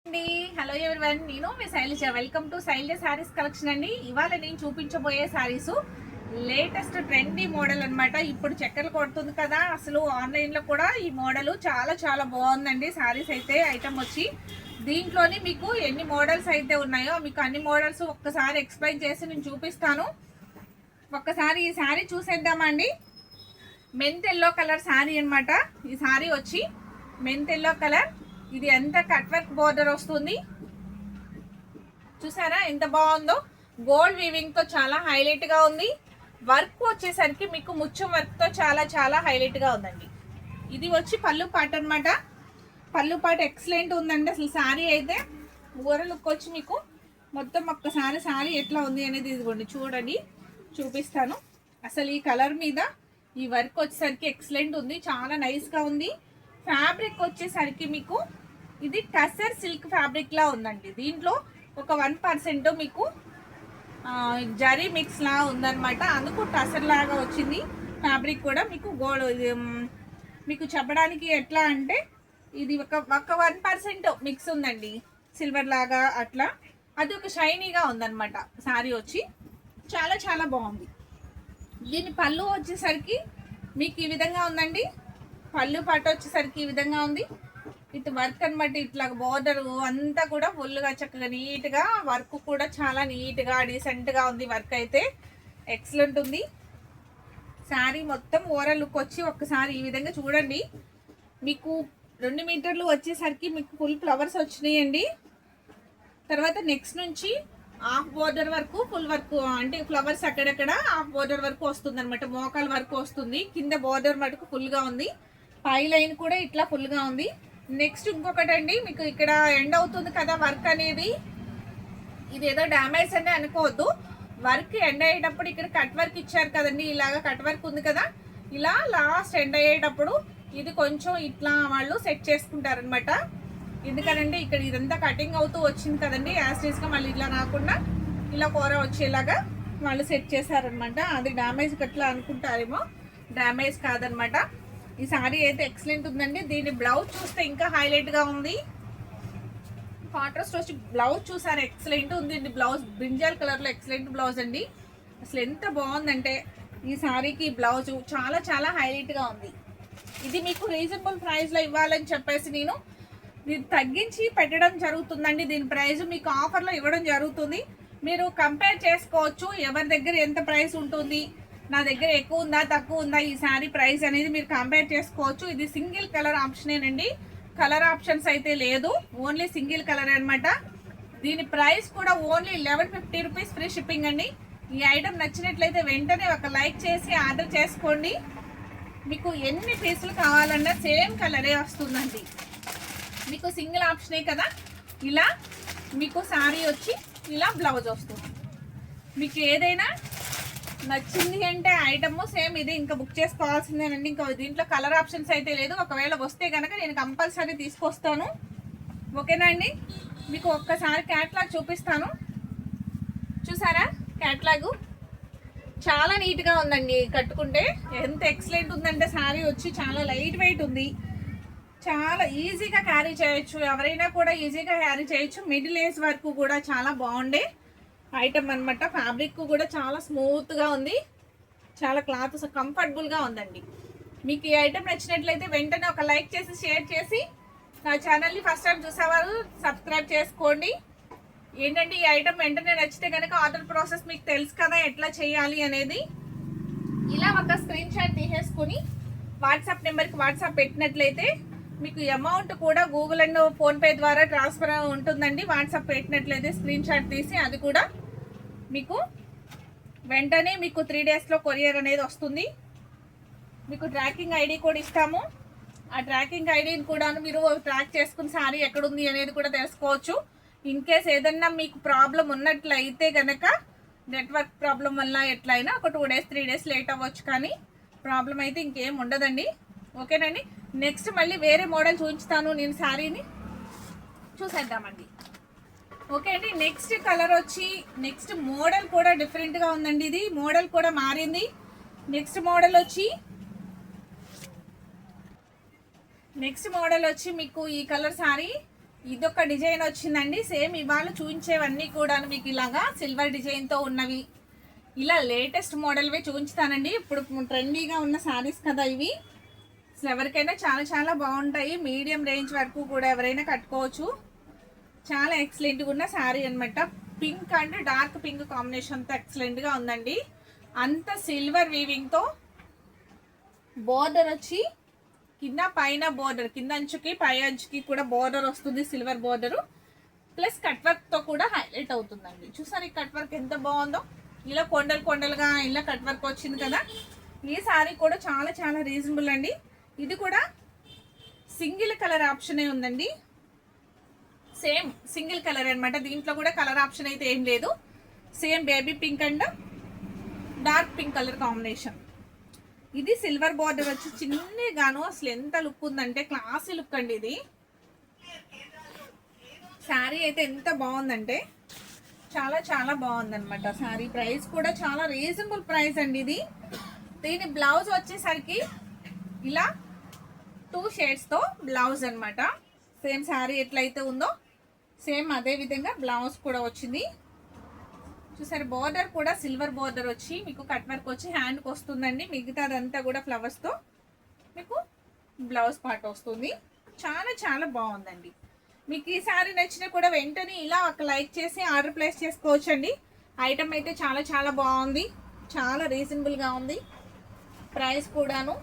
అండి hello everyone, నేను మీ Shailaja. Welcome to Shailaja Sarees collection అండి. ఇవాళ నేను చూపించబోయే శారీస్ లేటెస్ట్ ట్రెండీ మోడల్ అన్నమాట. ఇప్పుడు చక్కర్లు కొడుతుంది కదా, అసలు ఆన్లైన్లో కూడా ఈ మోడల్ చాలా చాలా బాగుందండి. శారీస్ అయితే ఐటమ్ వచ్చి దీంట్లోని మీకు ఎన్ని మోడల్స్ అయితే ఉన్నాయో మీకు అన్ని మోడల్స్ ఒక్కసారి ఎక్స్ప్లెయిన్ చేసి నేను చూపిస్తాను. ఒక్కసారి ఈ శారీ చూసేద్దామండి. మెంత్ ఎల్లో కలర్ శారీ అన్నమాట. ఈ శారీ వచ్చి మెంత్ ఎల్లో కలర్, ఇది ఎంత కట్ వర్క్ బోర్డర్ వస్తుంది చూసారా ఎంత బాగుందో. గోల్డ్ వీవింగ్ తో చాలా హైలైట్ గా ఉంది. వర్క్ వచ్చేసరికి మీకు ముత్యం వర్క్ తో చాలా చాలా హైలైట్ గా ఉందండి. ఇది వచ్చి పళ్ళు పాట అన్నమాట. పళ్ళు పాట ఎక్సలెంట్ ఉందండి. అసలు శారీ అయితే ఊర లుక్ వచ్చి మీకు మొత్తం ఒక్కసారి శారీ ఎట్లా ఉంది అనేది ఇదిగోండి చూడండి, చూపిస్తాను. అసలు ఈ కలర్ మీద ఈ వర్క్ వచ్చేసరికి ఎక్సలెంట్ ఉంది, చాలా నైస్ గా ఉంది. ఫ్యాబ్రిక్ వచ్చేసరికి మీకు ఇది టసర్ సిల్క్ ఫ్యాబ్రిక్ లా ఉందండి. దీంట్లో ఒక 1% మీకు జరీ మిక్స్ లా ఉందన్నమాట. అందుకు టసర్ లాగా వచ్చింది. ఫ్యాబ్రిక్ కూడా మీకు గోల్డ్ మీకు చెప్పడానికి ఎట్లా అంటే ఇది ఒక 1% మిక్స్ ఉందండి, సిల్వర్ లాగా అట్లా. అది ఒక షైనీగా ఉందన్నమాట. శారీ వచ్చి చాలా చాలా బాగుంది. దీని పళ్ళు వచ్చేసరికి మీకు ఈ విధంగా ఉందండి. పళ్ళు పాట వచ్చేసరికి ఈ విధంగా ఉంది. విత్ వర్క్ అనమాట. ఇట్లా బోర్డర్ అంతా కూడా ఫుల్గా చక్కగా నీట్గా వర్క్ కూడా చాలా నీట్గా డీసెంట్గా ఉంది. వర్క్ అయితే ఎక్సలెంట్ ఉంది. శారీ మొత్తం ఓవరాల్ లుక్ వచ్చి ఒక్కసారి ఈ విధంగా చూడండి. మీకు 2 మీటర్లు వచ్చేసరికి మీకు ఫుల్ ఫ్లవర్స్ వచ్చినాయండి. తర్వాత నెక్స్ట్ నుంచి హాఫ్ బోర్డర్ వరకు ఫుల్ వర్క్, అంటే ఫ్లవర్స్ అక్కడక్కడ హాఫ్ బోర్డర్ వరకు వస్తుంది అనమాట. మోకాల వరకు వస్తుంది. కింద బోర్డర్ మటుకు ఫుల్గా ఉంది. పై లైన్ కూడా ఇట్లా ఫుల్గా ఉంది. నెక్స్ట్ ఇంకొకటి అండి, మీకు ఇక్కడ ఎండ్ అవుతుంది కదా వర్క్ అనేది, ఇది ఏదో డ్యామేజ్ అని అనుకోవద్దు. వర్క్ ఎండ్ అయ్యేటప్పుడు ఇక్కడ కట్ వర్క్ ఇచ్చారు కదండి, ఇలాగా కట్ వర్క్ ఉంది కదా, ఇలా లాస్ట్ ఎండ్ అయ్యేటప్పుడు ఇది కొంచెం ఇట్లా వాళ్ళు సెట్ చేసుకుంటారనమాట. ఎందుకనంటే ఇక్కడ ఇదంతా కటింగ్ అవుతూ వచ్చింది కదండి, యాస్టీస్గా మళ్ళీ ఇట్లా రాకుండా ఇలా కూర వచ్చేలాగా వాళ్ళు సెట్ చేశారనమాట. అది డ్యామేజ్ గట్లా అనుకుంటారేమో, డ్యామేజ్ కాదనమాట. ఈ సారీ అయితే ఎక్సలెంట్ ఉందండి. దీని బ్లౌజ్ చూస్తే ఇంకా హైలైట్ గా ఉంది. కాంట్రాస్ట్ వచ్చి బ్లౌజ్ చూసారు, ఎక్సలెంట్ ఉంది. బ్లౌజ్ బ్రింజాల్ కలర్ లో ఎక్సలెంట్ బ్లౌజ్ అండి. అసలు ఎంత బాగుందంటే ఈ సారీకి బ్లౌజ్ చాలా చాలా హైలైట్ గా ఉంది. ఇది మీకు రీజనబుల్ ప్రైస్ లో ఇవ్వాలని చెప్పేసి నేను ఇది తగ్గించి పెట్టడం జరుగుతుందండి. దీని ప్రైస్ మీకు ఆఫర్ లో ఇవ్వడం జరుగుతుంది. మీరు కంపేర్ చేసుకోవచ్చు ఎవరి దగ్గర ఎంత ప్రైస్ ఉంటుంది, నా దగ్గర ఎక్కువ ఉందా తక్కువ ఉందా, ఈ శారీ ప్రైస్ అనేది మీరు కంపేర్ చేసుకోవచ్చు. ఇది సింగిల్ కలర్ ఆప్షనేనండి, కలర్ ఆప్షన్స్ అయితే లేదు, ఓన్లీ సింగిల్ కలర్ అనమాట. దీని ప్రైస్ కూడా ఓన్లీ 1150 రూపీస్, ఫ్రీ షిప్పింగ్ అండి. ఈ ఐటమ్ నచ్చినట్లయితే వెంటనే ఒక లైక్ చేసి ఆర్డర్ చేసుకోండి. మీకు ఎన్ని పీసులు కావాలన్నా సేమ్ కలరే వస్తుందండి. మీకు సింగిల్ ఆప్షనే కదా. ఇలా మీకు శారీ వచ్చి ఇలా బ్లౌజ్ వస్తుంది. మీకు ఏదైనా నచ్చింది అంటే ఐటమ్ సేమ్ ఇది ఇంకా బుక్ చేసుకోవాల్సిందేనండి. ఇంకా దీంట్లో కలర్ ఆప్షన్స్ అయితే లేదు. ఒకవేళ వస్తే కనుక నేను కంపల్సరీ తీసుకొస్తాను, ఓకేనా అండి. మీకు ఒక్కసారి క్యాట్లాగ్ చూపిస్తాను. చూసారా క్యాట్లాగు చాలా నీట్గా ఉందండి. కట్టుకుంటే ఎంత ఎక్సలెంట్ ఉందంటే శారీ వచ్చి చాలా లైట్ వెయిట్ ఉంది. చాలా ఈజీగా క్యారీ చేయొచ్చు, ఎవరైనా కూడా ఈజీగా క్యారీ చేయొచ్చు. మిడిల్ ఏజ్ వరకు కూడా చాలా బాగుండే ఐటమ్ అనమాట. ఫ్యాబ్రిక్ కూడా చాలా స్మూత్గా ఉంది, చాలా క్లాత్ కంఫర్టబుల్గా ఉందండి. మీకు ఈ ఐటమ్ నచ్చినట్లయితే వెంటనే ఒక లైక్ చేసి షేర్ చేసి నా ఛానల్ని ఫస్ట్ టైం చూసేవారు సబ్స్క్రైబ్ చేసుకోండి. ఏంటంటే ఈ ఐటమ్ వెంటనే నచ్చితే కనుక ఆర్డర్ ప్రాసెస్ మీకు తెలుసు కదా ఎట్లా చేయాలి అనేది. ఇలా ఒక స్క్రీన్ షాట్ తీసేసుకుని వాట్సాప్ నెంబర్కి వాట్సాప్ పెట్టినట్లయితే మీకు అమౌంట్ కూడా గూగుల్ అండ్ ఫోన్పే ద్వారా ట్రాన్స్ఫర్ ఉంటుందండి. వాట్సాప్ పెట్టినట్లయితే స్క్రీన్ షాట్ తీసి అది కూడా మీకు వెంటనే మీకు 3 డేస్లో కొరియర్ అనేది వస్తుంది. మీకు ట్రాకింగ్ ఐడి కూడా ఇస్తాము. ఆ ట్రాకింగ్ ఐడిని కూడా మీరు ట్రాక్ చేసుకుని సారీ ఎక్కడుంది అనేది కూడా తెలుసుకోవచ్చు. ఇన్ కేస్ ఏదన్నా మీకు ప్రాబ్లం ఉన్నట్లయితే కనుక నెట్వర్క్ ప్రాబ్లం వల్ల ఎట్లయినా ఒక 2 డేస్ 3 డేస్ లేట్ అవ్వచ్చు, కానీ ప్రాబ్లం అయితే ఇంకేం ఉండదండి, ఓకేనండి. నెక్స్ట్ మళ్ళీ వేరే మోడల్ చూపించుతాను నేను. శారీని చూసేద్దామండి, ఓకే అండి. నెక్స్ట్ కలర్ వచ్చి నెక్స్ట్ మోడల్ కూడా డిఫరెంట్గా ఉందండి. ఇది మోడల్ కూడా మారింది. నెక్స్ట్ మోడల్ వచ్చి మీకు ఈ కలర్ శారీ ఇదొక డిజైన్ వచ్చిందండి. సేమ్ ఇవాళ చూపించేవన్నీ కూడా మీకు ఇలాగా సిల్వర్ డిజైన్తో ఉన్నవి, ఇలా లేటెస్ట్ మోడల్వే చూపించుతానండి. ఇప్పుడు ట్రెండీగా ఉన్న శారీస్ కదా ఇవి. అసలు ఎవరికైనా చాలా చాలా బాగుంటాయి. మీడియం రేంజ్ వరకు కూడా ఎవరైనా కట్టుకోవచ్చు. చాలా ఎక్సలెంట్గా ఉన్న శారీ అనమాట. పింక్ అండ్ డార్క్ పింక్ కాంబినేషన్తో ఎక్సలెంట్గా ఉందండి. అంత సిల్వర్ వీవింగ్తో బోర్డర్ వచ్చి కింద పైన బోర్డర్, కింద అంచుకి పై అంచుకి కూడా బోర్డర్ వస్తుంది, సిల్వర్ బోర్డరు. ప్లస్ కట్ వర్క్తో కూడా హైలైట్ అవుతుందండి. చూసారు ఈ కట్ వర్క్ ఎంత బాగుందో, ఇలా కొండలు కొండలుగా ఇలా కట్ వర్క్ వచ్చింది కదా. ఈ శారీ కూడా చాలా చాలా రీజనబుల్ అండి. ఇది కూడా సింగిల్ కలర్ ఆప్షనే ఉందండి. సేమ్ సింగిల్ కలర్ అనమాట. దీంట్లో కూడా కలర్ ఆప్షన్ అయితే ఏం లేదు. Same baby pink and dark pink colour combination. ఇది సిల్వర్ బార్డర్ వచ్చి చిన్నగాను అసలు ఎంత లుక్ ఉందంటే క్లాసీ లుక్ అండి. ఇది శారీ అయితే ఎంత బాగుందంటే చాలా చాలా బాగుందన్నమాట. శారీ ప్రైస్ కూడా చాలా రీజనబుల్ ప్రైస్ అండి ఇది. దీని బ్లౌజ్ వచ్చేసరికి ఇలా 2 షేడ్స్తో బ్లౌజ్ అనమాట. సేమ్ శారీ ఎట్లయితే ఉందో సేమ్ అదే విధంగా బ్లౌజ్ కూడా వచ్చింది. చూసారు బోర్డర్ కూడా సిల్వర్ బోర్డర్ వచ్చి మీకు కట్ వర్క్ వచ్చి హ్యాండ్కి వస్తుందండి. మిగతాదంతా కూడా ఫ్లవర్స్తో మీకు బ్లౌజ్ పార్ట్ వస్తుంది. చాలా చాలా బాగుందండి. మీకు ఈ శారీ నచ్చినా కూడా వెంటనే ఇలా ఒక లైక్ చేసి ఆర్డర్ ప్లేస్ చేసుకోవచ్చండి. ఐటమ్ అయితే చాలా చాలా బాగుంది, చాలా రీజనబుల్గా ఉంది. ప్రైస్ కూడాను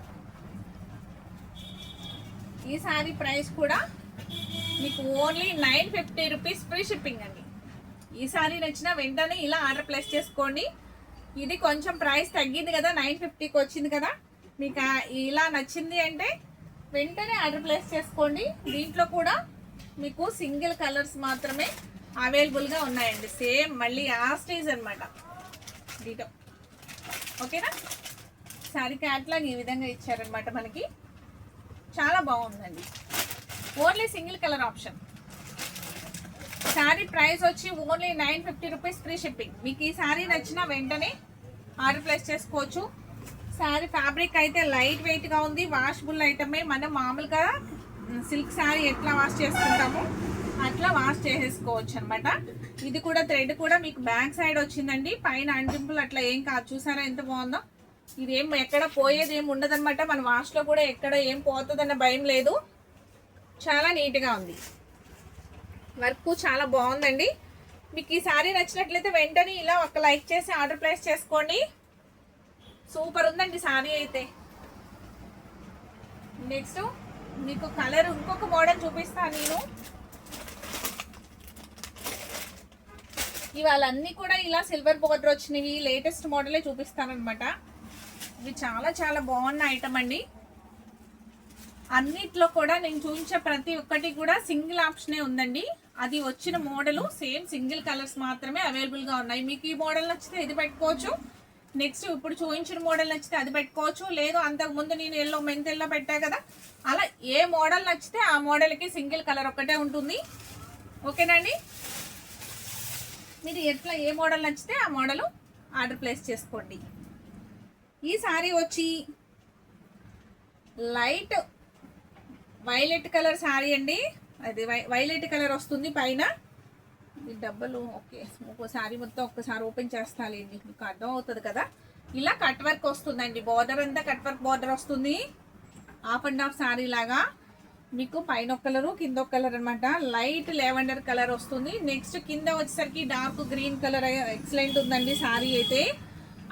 ఈ శారీ ప్రైస్ కూడా మీకు ఓన్లీ 950 రూపీస్ ఫ్రీ షిప్పింగ్ అండి. ఈ శారీ నచ్చినా వెంటనే ఇలా ఆర్డర్ ప్లేస్ చేసుకోండి. ఇది కొంచెం ప్రైస్ తగ్గింది కదా, 950కి వచ్చింది కదా. మీకు ఇలా నచ్చింది అంటే వెంటనే ఆర్డర్ ప్లేస్ చేసుకోండి. దీంట్లో కూడా మీకు సింగిల్ కలర్స్ మాత్రమే అవైలబుల్గా ఉన్నాయండి. సేమ్ మళ్ళీ యాస్టేజ్ అనమాట దీంట్లో. ఓకేనా, శారీ క్యాట్లాగ్ ఈ విధంగా ఇచ్చారనమాట మనకి. చాలా బాగుందండి. Only single colour option. Sari price వచ్చి ఓన్లీ 950 రూపీస్ ఫ్రీ షిప్పింగ్. మీకు ఈ శారీ నచ్చినా వెంటనే ఆర్డర్ ప్లేస్ చేసుకోవచ్చు. శారీ ఫ్యాబ్రిక్ అయితే లైట్ వెయిట్గా ఉంది, వాషబుల్ ఐటమే. మనం మామూలుగా సిల్క్ శారీ ఎట్లా వాష్ చేసుకుంటామో అట్లా వాష్ చేసేసుకోవచ్చు అనమాట. ఇది కూడా థ్రెడ్ కూడా మీకు బ్యాక్ సైడ్ వచ్చిందండి. పైన అంటింపులు అట్లా ఏం కాదు. చూసారా ఎంత బాగుందో. ఇదేం ఎక్కడ పోయేది ఏం ఉండదన్నమాట. మన వాష్లో కూడా ఎక్కడ ఏం పోతుందన్న భయం లేదు. చాలా నీట్గా ఉంది, వర్క్ చాలా బాగుందండి. మీకు ఈ శారీ నచ్చినట్లయితే వెంటనే ఇలా ఒక లైక్ చేసి ఆర్డర్ ప్లేస్ చేసుకోండి. సూపర్ ఉందండి శారీ అయితే. నెక్స్ట్ మీకు కలర్ ఇంకొక మోడల్ చూపిస్తాను నేను. ఇవాళ అన్నీ కూడా ఇలా సిల్వర్ బోర్డర్ వచ్చినవి లేటెస్ట్ మోడలే చూపిస్తాను అనమాట. ఇవి చాలా చాలా బాగున్న ఐటమ్ అండి. అన్నిట్లో కూడా నేను చూపించే ప్రతి ఒక్కటి కూడా సింగిల్ ఆప్షనే ఉందండి. అది వచ్చిన మోడలు సేమ్ సింగిల్ కలర్స్ మాత్రమే అవైలబుల్గా ఉన్నాయి. మీకు ఈ మోడల్ నచ్చితే ఇది పెట్టుకోవచ్చు. నెక్స్ట్ ఇప్పుడు చూపించిన మోడల్ నచ్చితే అది పెట్టుకోవచ్చు. లేదు అంతకుముందు నేను ఎల్లో మెంతెల్లో పెట్టా కదా, అలా ఏ మోడల్ నచ్చితే ఆ మోడల్కి సింగిల్ కలర్ ఒక్కటే ఉంటుంది. ఓకేనండి, మీరు ఎట్లా ఏ మోడల్ నచ్చితే ఆ మోడల్ ఆర్డర్ ప్లేస్ చేసుకోండి. ఈ శారీ వచ్చి లైట్ వైలెట్ కలర్ శారీ అండి. అది వైలెట్ కలర్ వస్తుంది పైన. ఈ డబ్బలు ఓకే, శారీ మొత్తం ఒక్కసారి ఓపెన్ చేస్తాలేండి, మీకు అర్థం అవుతుంది కదా. ఇలా కట్ వర్క్ వస్తుందండి. బార్డర్ అంతా కట్ వర్క్ బార్డర్ వస్తుంది. హాఫ్ అండ్ హాఫ్ శారీ లాగా మీకు పైన ఒక కలరు కింద ఒక కలర్ అనమాట. లైట్ లెవెండర్ కలర్ వస్తుంది. నెక్స్ట్ కింద వచ్చేసరికి డార్క్ గ్రీన్ కలర్. ఎక్సలెంట్ ఉందండి శారీ అయితే.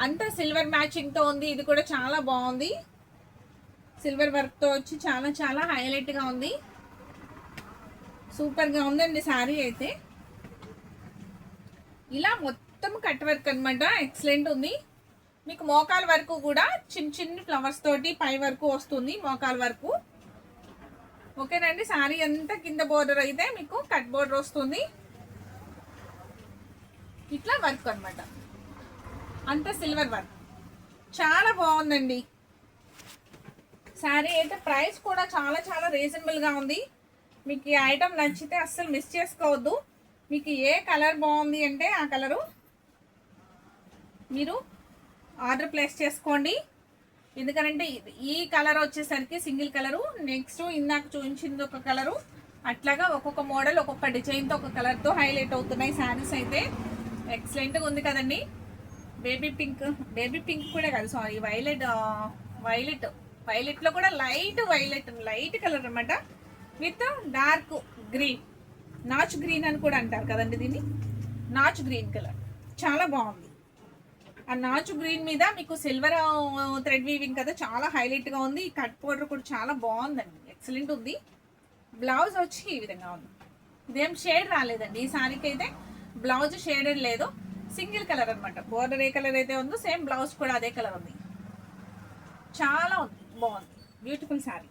అంతా సిల్వర్ మ్యాచింగ్తో ఉంది. ఇది కూడా చాలా బాగుంది. సిల్వర్ వర్క్తో వచ్చి చాలా చాలా హైలైట్గా ఉంది. సూపర్గా ఉందండి శారీ అయితే. ఇలా మొత్తం కట్ వర్క్ అనమాట. ఎక్సలెంట్ ఉంది. మీకు మోకాల వరకు కూడా చిన్న చిన్న ఫ్లవర్స్ తోటి పై వరకు వస్తుంది మోకాల వరకు. ఓకేనండి, శారీ అంతా కింద బోర్డర్ అయితే మీకు కట్ బోర్డర్ వస్తుంది. ఇట్లా వర్క్ అనమాట, అంతా సిల్వర్ వర్క్. చాలా బాగుందండి శారీ అయితే. ప్రైస్ కూడా చాలా చాలా రీజనబుల్గా ఉంది. మీకు ఈ ఐటమ్ నచ్చితే అస్సలు మిస్ చేసుకోవద్దు. మీకు ఏ కలర్ బాగుంది అంటే ఆ కలరు మీరు ఆర్డర్ ప్లేస్ చేసుకోండి. ఎందుకంటే ఈ కలర్ వచ్చేసరికి సింగిల్ కలరు. నెక్స్ట్ ఇందాక చూపించింది ఒక కలరు, అట్లాగా ఒక్కొక్క మోడల్ ఒక్కొక్క డిజైన్తో ఒక కలర్తో హైలైట్ అవుతున్నాయి శారీస్ అయితే. ఎక్సలెంట్గా ఉంది కదండి. బేబీ పింక్ కూడా కాదు, సారీ, వైలెట్లో కూడా లైట్ కలర్ అనమాట, with dark green, notch green అని కూడా అంటారు కదండి దీన్ని. నాచ్ గ్రీన్ కలర్ చాలా బాగుంది. ఆ నాచు గ్రీన్ మీద మీకు సిల్వర్ థ్రెడ్ వీవింగ్ కదా, చాలా హైలైట్గా ఉంది. ఈ కట్ పౌడర్ కూడా చాలా బాగుందండి, ఎక్సలెంట్ ఉంది. బ్లౌజ్ వచ్చి ఈ విధంగా ఉంది. ఇదేం షేడ్ రాలేదండి ఈ సారీకి అయితే, బ్లౌజ్ షేడెడ్ లేదు, సింగిల్ కలర్ అనమాట. బోర్డర్ ఏ కలర్ అయితే ఉందో సేమ్ బ్లౌజ్ కూడా అదే కలర్ ఉంది. చాలా బాగుంది, బ్యూటిఫుల్ శారీ.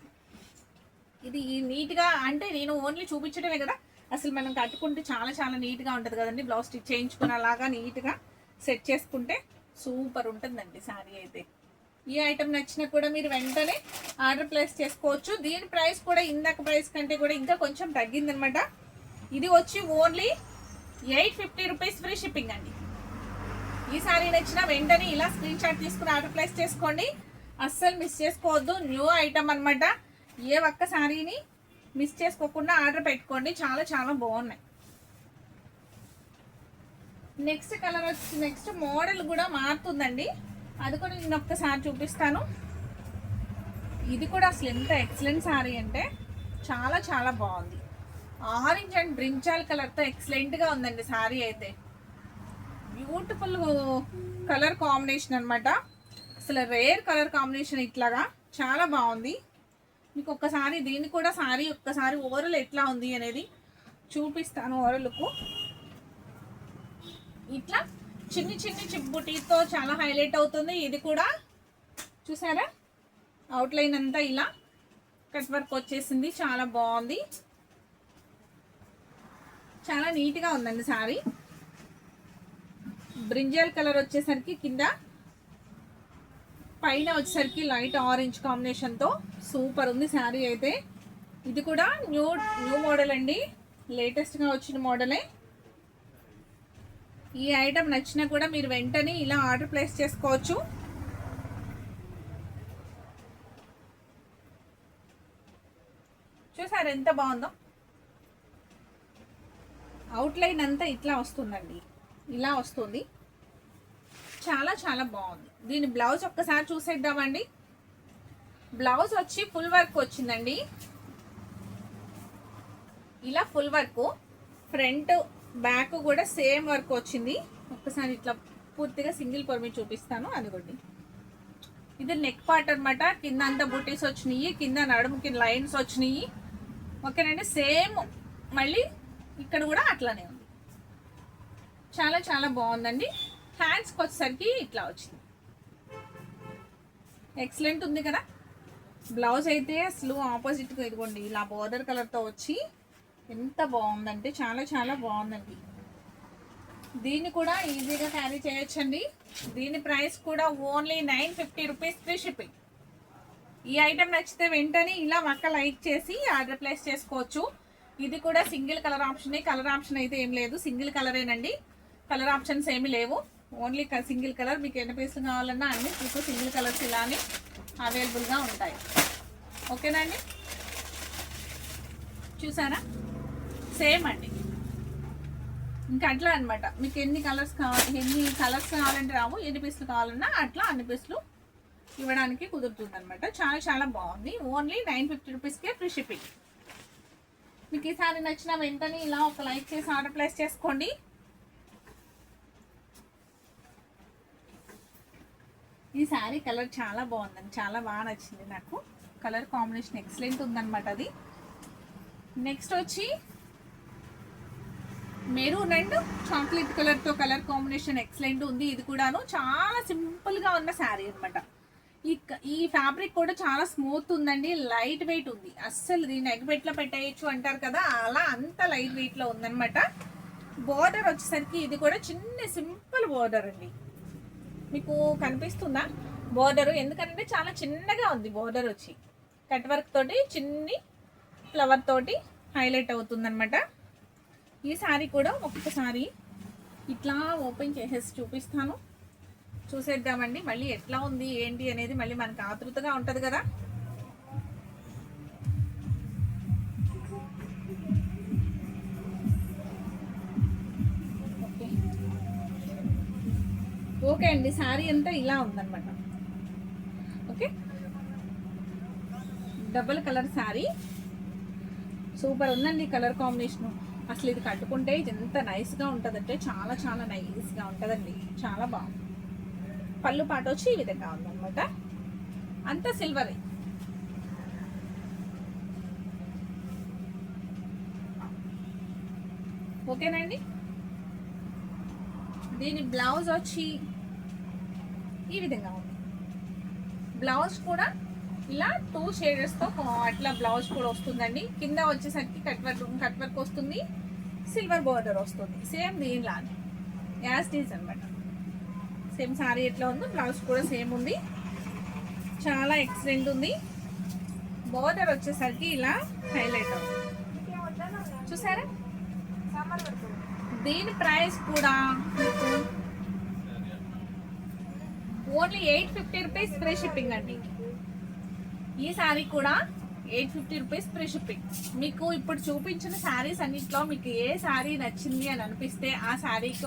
ఇది నీట్గా అంటే నేను ఓన్లీ చూపించడమే కదా, అసలు మనం కట్టుకుంటే చాలా చాలా నీట్గా ఉంటుంది కదండి. బ్లౌజ్ స్టిచ్ చేయించుకునేలాగా నీట్గా సెట్ చేసుకుంటే సూపర్ ఉంటుందండి శారీ అయితే. ఈ ఐటమ్ నచ్చినా కూడా మీరు వెంటనే ఆర్డర్ ప్లేస్ చేసుకోవచ్చు. దీని ప్రైస్ కూడా ఇందాక ప్రైస్ కంటే కూడా ఇంకా కొంచెం తగ్గిందనమాట. ఇది వచ్చి ఓన్లీ 850 రూపీస్ ఫ్రీ షిప్పింగ్ అండి. ఈ శారీ నచ్చినా వెంటనే ఇలా స్క్రీన్ షాట్ తీసుకుని ఆర్డర్ ప్లేస్ చేసుకోండి, అస్సలు మిస్ చేసుకోవద్దు. న్యూ ఐటమ్ అనమాట. ఏ ఒక్క శారీని మిస్ చేసుకోకుండా ఆర్డర్ పెట్టుకోండి, చాలా చాలా బాగున్నాయి. నెక్స్ట్ కలర్ వచ్చి నెక్స్ట్ మోడల్ కూడా మారుతుందండి, అది కూడా నేను ఒక్కసారి చూపిస్తాను. ఇది కూడా అసలు ఎంత ఎక్సలెంట్ శారీ అంటే చాలా చాలా బాగుంది. ఆరెంజ్ అండ్ బ్రింజాల్ కలర్తో ఎక్సలెంట్గా ఉందండి శారీ అయితే. బ్యూటిఫుల్ కలర్ కాంబినేషన్ అనమాట, అసలు రేర్ కలర్ కాంబినేషన్. ఇట్లాగా చాలా బాగుంది. మీకు ఒక్కసారి దీన్ని కూడా శారీ ఒక్కసారి ఓవరాల్ ఎట్లా ఉంది అనేది చూపిస్తాను. ఓవరాల్కు ఇట్లా చిన్ని చిన్ని చిబ్బుటీతో చాలా హైలైట్ అవుతుంది. ఇది కూడా చూసారా, అవుట్లైన్ అంతా ఇలా కట్ వర్క్ వచ్చేసింది, చాలా బాగుంది, చాలా నీట్గా ఉందండి శారీ. బ్రింజల్ కలర్ వచ్చేసరికి కింద, పైన వచ్చేసరికి లైట్ ఆరెంజ్ కాంబినేషన్తో సూపర్ ఉంది శారీ అయితే. ఇది కూడా న్యూ మోడల్ అండి, లేటెస్ట్గా వచ్చిన మోడలే. ఈ ఐటమ్ నచ్చినా కూడా మీరు వెంటనే ఇలా ఆర్డర్ ప్లేస్ చేసుకోవచ్చు. చూసారు ఎంత బాగుందో, అవుట్లైన్ అంతా ఇట్లా వస్తుందండి, ఇలా వస్తుంది, చాలా చాలా బాగుంది. దీని బ్లౌజ్ ఒక్కసారి చూసేద్దామండి. బ్లౌజ్ వచ్చి ఫుల్ వర్క్ వచ్చిందండి, ఇలా ఫుల్ వర్క్, ఫ్రంట్ బ్యాక్ కూడా సేమ్ వర్క్ వచ్చింది. ఒక్కసారి ఇట్లా పూర్తిగా సింగిల్ పొరమి చూపిస్తాను, అదిగోండి. ఇది నెక్ పార్ట్ అనమాట, కింద అంతా బుటీస్ వచ్చినాయి, కింద నడుముకి లైన్స్ వచ్చినాయి. ఓకేనండి, సేమ్ మళ్ళీ ఇక్కడ కూడా అట్లానే ఉంది, చాలా చాలా బాగుందండి. హ్యాండ్స్కి వచ్చేసరికి ఇట్లా వచ్చింది, ఎక్సలెంట్ ఉంది కదా. బ్లౌజ్ అయితే అసలు ఆపోజిట్గా ఇదిగోండి ఇలా బోర్డర్ కలర్తో వచ్చి ఎంత బాగుందంటే చాలా చాలా బాగుందండి. దీన్ని కూడా ఈజీగా క్యారీ చేయొచ్చండి. దీని ప్రైస్ కూడా ఓన్లీ 950 రూపీస్ ఫ్రీ షిప్పింగ్. ఈ ఐటెం నచ్చితే వెంటనే ఇలా ఒక్క లైక్ చేసి ఆర్డర్ ప్లేస్ చేసుకోవచ్చు. ఇది కూడా సింగిల్ కలర్ ఆప్షనే, కలర్ ఆప్షన్ అయితే ఏం లేదు, సింగిల్ కలరేనండి, కలర్ ఆప్షన్స్ ఏమి లేవు, ఓన్లీ సింగిల్ కలర్. మీకు ఎన్ని పీసులు కావాలన్నా అన్ని మీకు సింగిల్ కలర్స్ ఇలానే అవైలబుల్గా ఉంటాయి. ఓకేనండి, చూసారా, సేమ్ అండి. ఇంకా అట్లా అనమాట, మీకు ఎన్ని కలర్స్ కావాలంటే రావు, ఎన్ని పీసులు కావాలన్నా అట్లా అన్ని పీసులు ఇవ్వడానికి కుదురుతుంది అనమాట. చాలా చాలా బాగుంది, ఓన్లీ 950 రూపీస్కే ఫ్రీ షిప్పింగ్. మీకు ఈసారి నచ్చిన వెంటనే ఇలా ఒక లైక్ చేసి ఆర్డర్ ప్లేస్ చేసుకోండి. ఈ శారీ కలర్ చాలా బాగుందండి, చాలా బాగా నచ్చింది నాకు. కలర్ కాంబినేషన్ ఎక్సలెంట్ ఉందన్నమాట అది. నెక్స్ట్ వచ్చి మెరూన్ అండ్ చాక్లెట్ కలర్తో కలర్ కాంబినేషన్ ఎక్సలెంట్ ఉంది. ఇది కూడాను చాలా సింపుల్గా ఉన్న శారీ అనమాట. ఈ ఫ్యాబ్రిక్ కూడా చాలా స్మూత్ ఉందండి, లైట్ వెయిట్ ఉంది. అస్సలు దీన్ని ఎగ్బెట్లో పెట్టేయచ్చు అంటారు కదా, అలా అంత లైట్ వెయిట్లో ఉందన్నమాట. బోర్డర్ వచ్చేసరికి ఇది కూడా చిన్న సింపుల్ బోర్డర్ అండి, మీకు కనిపిస్తుందా బోర్డరు? ఎందుకంటే చాలా చిన్నగా ఉంది బోర్డర్ వచ్చి, కట్ వర్క్ తోటి చిన్ని ఫ్లవర్ తోటి హైలైట్ అవుతుందన్నమాట. ఈ శారీ కూడా ఒక్కసారి ఇట్లా ఓపెన్ చేసేసి చూపిస్తాను, చూసేద్దామండి. మళ్ళీ ఎట్లా ఉంది ఏంటి అనేది మళ్ళీ మనకు ఆతృతగా ఉంటుంది కదా. ఓకే అండి, శారీ అంతా ఇలా ఉందన్నమాట. Okay, double colour sari super ఉందండి. కలర్ కాంబినేషన్ అసలు ఇది కట్టుకుంటే ఎంత నైస్గా ఉంటుందంటే చాలా చాలా నైస్గా ఉంటుందండి. చాలా బాగుంది. పళ్ళు పాట వచ్చి ఈ విధంగా ఉందన్నమాట. అంతా సిల్వర్. ఓకేనండి. దీని బ్లౌజ్ వచ్చి ఈ విధంగా ఉంది. బ్లౌజ్ కూడా ఇలా 2 షేడర్స్తో అట్లా బ్లౌజ్ కూడా వస్తుందండి. కింద వచ్చేసరికి కట్ వర్క్ వస్తుంది, సిల్వర్ బోర్డర్ వస్తుంది. సేమ్ దీనిలానే యాజ్ డీజ్ అనమాట. సేమ్ సారీ ఎట్లా ఉందో బ్లౌజ్ కూడా సేమ్ ఉంది. చాలా ఎక్సలెంట్ ఉంది. బోర్డర్ వచ్చేసరికి ఇలా హైలైట్ అవుతుంది, చూసారా. దీని ప్రైస్ కూడా మీకు ఓన్లీ 850 రూపీస్ ఫ్రీ షిప్పింగ్ అండి. ఈ శారీ కూడా 850 రూపీస్ ఫ్రీ షిప్పింగ్. మీకు ఇప్పుడు చూపించిన శారీస్ అన్నింటిలో మీకు ఏ శారీ నచ్చింది అని అనిపిస్తే ఆ శారీకి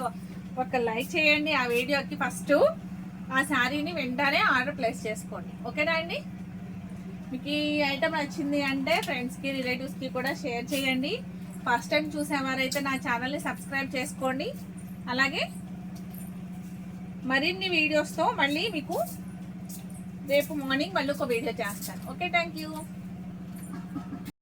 ఒక లైక్ చేయండి. ఆ వీడియోకి ఫస్ట్ ఆ శారీని వెంటనే ఆర్డర్ ప్లేస్ చేసుకోండి. ఓకేనా అండి. మీకు ఈ ఐటమ్ నచ్చింది అంటే ఫ్రెండ్స్కి రిలేటివ్స్కి కూడా షేర్ చేయండి. ఫస్ట్ టైం చూసేవారైతే నా ఛానల్ని సబ్స్క్రైబ్ చేసుకోండి. అలాగే మరిన్ని వీడియోస్తో మళ్ళీ మీకు రేపు మార్నింగ్ మళ్ళీ ఒక వీడియో చేస్తాను. Okay, thank you.